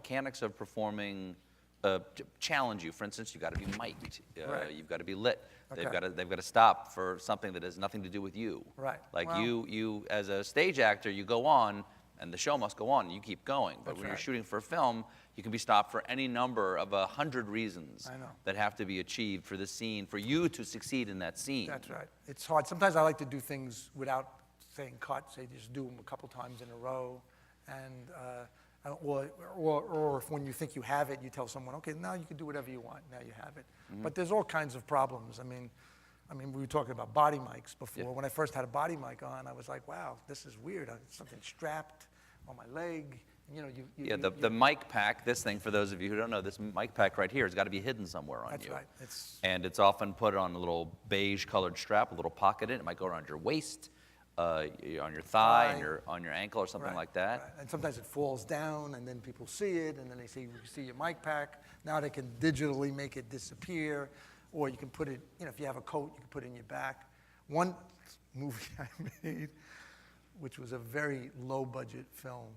mechanics of performing challenge you. For instance, you've got to be mic'd. Right. You've got to be lit. Okay. They've got to stop for something that has nothing to do with you. Right. Like well, you as a stage actor, you go on, and the show must go on, and you keep going. But when you're shooting for a film, you can be stopped for any number of 100 reasons that have to be achieved for the scene, for you to succeed in that scene. That's right. It's hard. Sometimes I like to do things without saying cut. Say just do them a couple times in a row, and or if when you think you have it, you tell someone, okay, now you can do whatever you want. Now you have it. Mm-hmm. But there's all kinds of problems. I mean, we were talking about body mics before. Yeah. When I first had a body mic on, I was like, wow, this is weird. Something strapped on my leg. You know, the mic pack, this thing, for those of you who don't know, this mic pack right here has got to be hidden somewhere on you. That's right. And it's often put on a little beige-colored strap, a little pocket in it. It might go around your waist, on your thigh, on your ankle, or something like that. Right. And sometimes it falls down, and then people see it, and then they see your mic pack. Now they can digitally make it disappear, or you can put it, you know, if you have a coat, you can put it in your back. One movie I made, which was a very low-budget film,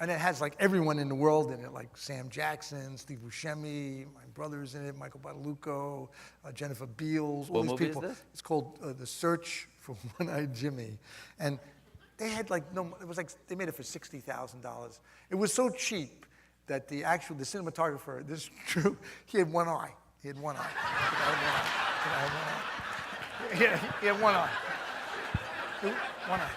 and it has like everyone in the world in it, like Sam Jackson, Steve Buscemi, my brother's in it, Michael Badalucco, Jennifer Beals, all these people. Is this? It's called The Search for One-Eyed Jimmy, and they had like it was like they made it for $60,000. It was so cheap that the cinematographer, this is true, he had one eye. He had one eye. He had one eye. One eye.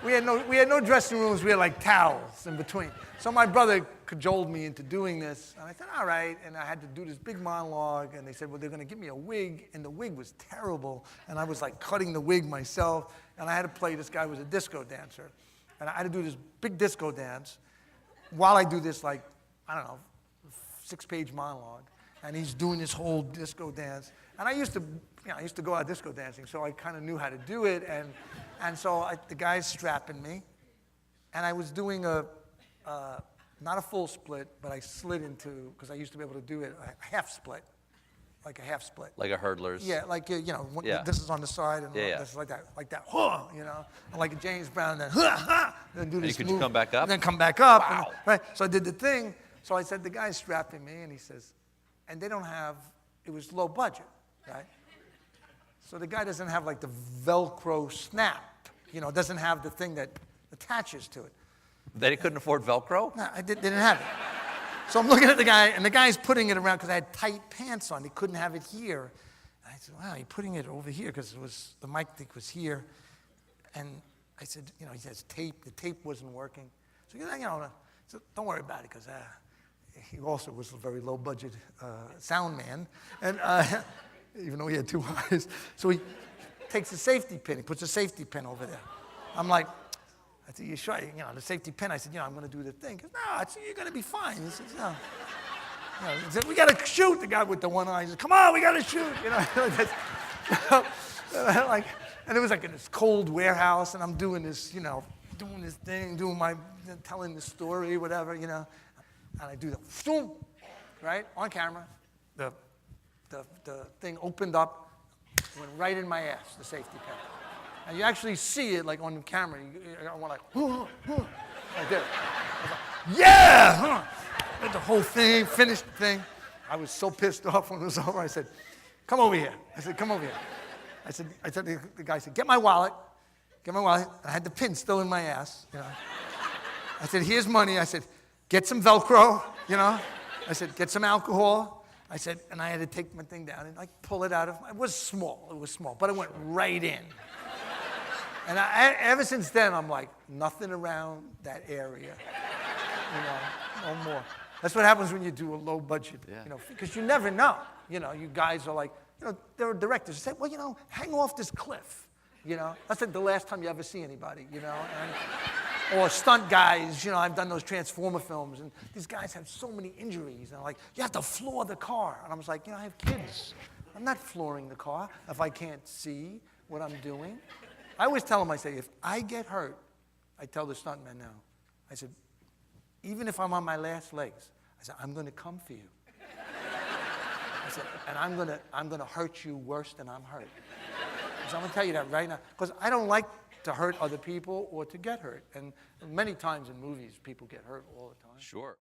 We had no dressing rooms. We had like towels in between. So my brother cajoled me into doing this, and I said, all right. And I had to do this big monologue, and they said, well, they're going to give me a wig, and the wig was terrible. And I was like cutting the wig myself, and I had to play this guy who was a disco dancer, and I had to do this big disco dance while I do this like, I don't know, 6-page monologue, and he's doing this whole disco dance. And I used to go out disco dancing, so I kind of knew how to do it, and so the guy's strapping me, and I was doing not a full split, but I slid into, because I used to be able to do it, a half split, like a half split. Like a hurdler's? Yeah, like, this is on the side, and this is like that, you know, and like a James Brown, and then do this could move, you come back up? And then come back up. Wow. Right, so I did the thing, so I said, the guy's strapping me, and he says, and they don't have, it was low budget, right? So the guy doesn't have like the Velcro snap, you know, doesn't have the thing that attaches to it. They couldn't afford Velcro? No, they didn't have it. So I'm looking at the guy, and the guy's putting it around because I had tight pants on. He couldn't have it here. And I said, wow, you're putting it over here because the mic thing was here. And I said, you know, he says tape. The tape wasn't working. So, so don't worry about it because he also was a very low-budget sound man. And even though he had 2 eyes. So he takes a safety pin. He puts a safety pin over there. I'm like, I said, you sure? You know, the safety pin. I said, I'm going to do the thing. He goes, no, you're going to be fine. He says, no. He said, we got to shoot. The guy with the one eye. He said, come on, we got to shoot. You know, like, and it was like in this cold warehouse, and I'm doing this, doing this thing, telling the story, whatever, and I do the, right, on camera. The thing opened up, went right in my ass, the safety pin. And you actually see it like on camera. I went like, like this. I was like, yeah! Did the whole thing, finished the thing. I was so pissed off when it was over. I said, come over here. I said, come over here. I said, the guy said, get my wallet. Get my wallet. I had the pin still in my ass, I said, here's money. I said, get some Velcro, I said, get some alcohol. I said, and I had to take my thing down and like pull it out of, it was small, but it went right in. And ever since then, I'm like, nothing around that area, no more. That's what happens when you do a low budget, because you never know. You guys are like, there are directors who say, well, hang off this cliff, That's like the last time you ever see anybody, or stunt guys, I've done those Transformer films, and these guys have so many injuries, and like, you have to floor the car. And I was like, I have kids. I'm not flooring the car if I can't see what I'm doing. I always tell them, I say, if I get hurt, I tell the stuntmen now, I said, even if I'm on my last legs, I said, I'm going to come for you. I said, and I'm going to hurt you worse than I'm hurt. So I'm going to tell you that right now, because I don't like to hurt other people or to get hurt. And many times in movies, people get hurt all the time. Sure.